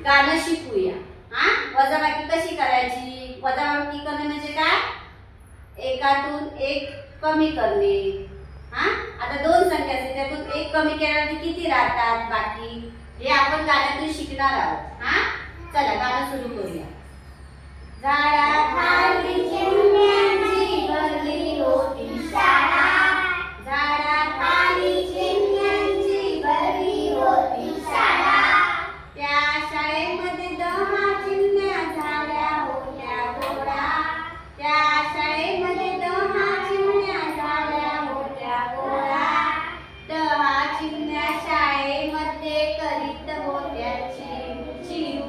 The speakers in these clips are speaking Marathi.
गाणं शिकूया। हा, वजाबाकी कशी करायची? वजाबाकी करणे म्हणजे काय? एकातून एक कमी करणे। हा, आता दोन संख्या असतील त्यातून एक कमी केल्यावर किती राहतात बाकी, हे आपण गाण्यातून शिकणार आहोत। हा, चला गाणं सुरू करूया। झाडाखाली चिमण्यांची भरली होती शाळा, झाडाखाली चिमण्यांची भरली होती शाळा, त्या शाळेमध्ये 10 चिमण्या झाल्या होत्या गोळा, त्या शाळेमध्ये 10 चिमण्या झाल्या होत्या गोळा, 10 चिमण्या शाळेमध्ये करीत होत्या चिव,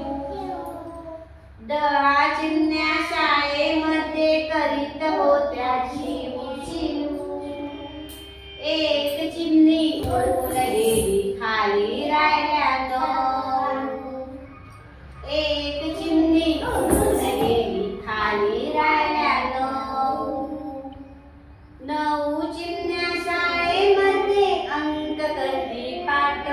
10 चिमण्या शाळेमध्ये करीत होत्या चिव चिव, एक चिमणी उडून गेली खाली राहिल्या 9, एक चिमणी उडून गेली खाली राहिल्या 9, 9 चिमण्या शाळेमध्ये अंक करती पाठ,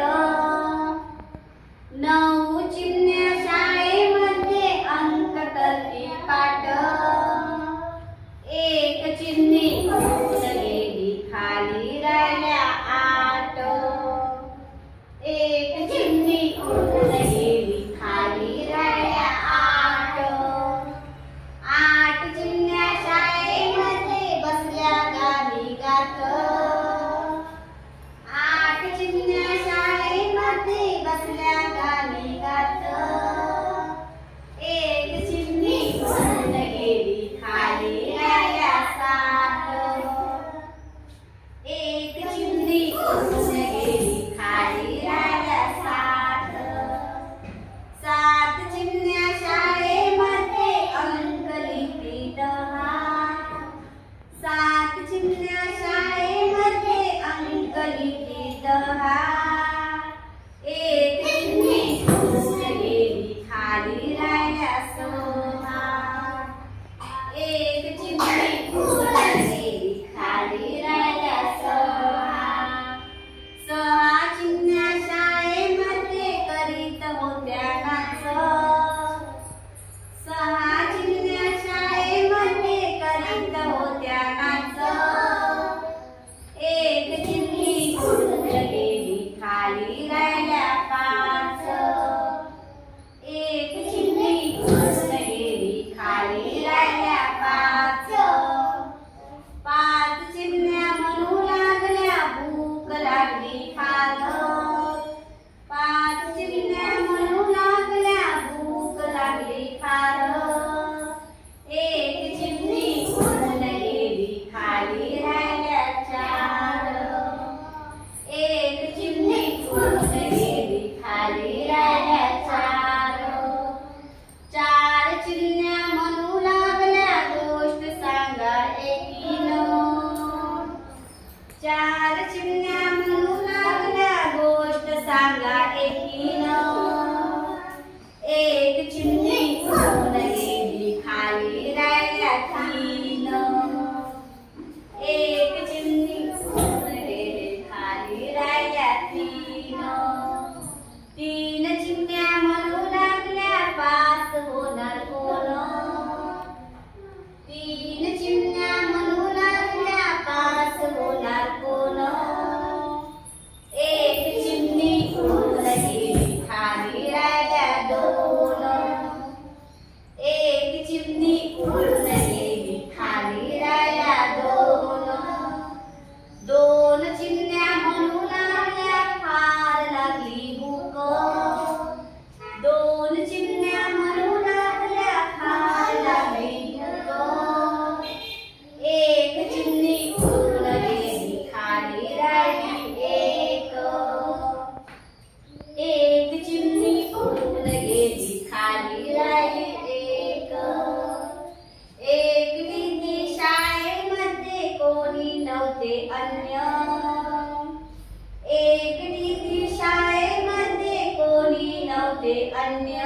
9 चिमण्या शाळेमध्ये अंक करती पाठ, एक चिमणी उडून गेली खाली राहिल्या 8, एक चिमणी उडून गेली खाली राहिल्या 8, 8 चिमण्या शाळेमध्ये बसल्या गाणी गात, 8 चिमण्या शाळेमध्ये बसल्या गाणी गात, एक चिमणी उडून गेली खाली राहिल्या 7, एक चिमणी उडून गेली खाली राहिल्या 7, 7 चिमण्या शाळेमध्ये अंक लिहिती 10, 7 चिमण्या शाळेमध्ये अंक लिहिती 10, एक चिमणी उडून गेली खाली राहिल्या 6, एक चिमणी उडून गेली खाली राहिल्या 6, 6 चिमण्या शाळेमध्ये करीत होत्या नाच, 6 चिमण्या शाळेमध्ये करीत होत्या नाच, एक चिमणी उडून गेली खाली राहिल्या 5, एक चिमणी उडून गेली खाली राहिल्या 5, 5 चिमण्या म्हणू लागल्या भूक लागली फार, 5 चिमण्या म्हणू लागल्या भूक लागली फार, एक चिमणी उडून गेली खाली राहिल्या 4, एक चिमणी उडून गेली खाली राहिल्या 4, 4 चिमण्या म्हणू लागल्या गोष्ट सांगा एकीनं, 4 चिमण्या म्हणू लागल्या गोष्ट सांगा एकीनं, एक चिमणी उडून गेली खाली राहिल्या 3, एक चिमणी उडून गेली खाली राहिल्या 3, 3 चिमण्या म्हणू लागल्या पास होणार कोण, 3 चिमण्या म्हणू लागल्या पास होणार कोण, एक चिमणी उडून गेली खाली राहिल्या 2, एक चिमणी उडून गेली खाली राहिल्या 2, 2 चिमण्या म्हणू लागल्या फार लागली भूक, 2 चिमण्या म्हणू लागल्या फार लागली भूक, एक चिमणी उडून गेली खाली राहिली 1, एक चिमणी उडून गेली खाली राहिली 1, एक दिदी शाळेमध्ये कोणी नव्हते अन्य, एक दिदी शाळेमध्ये कोणी नव्हते अन्य,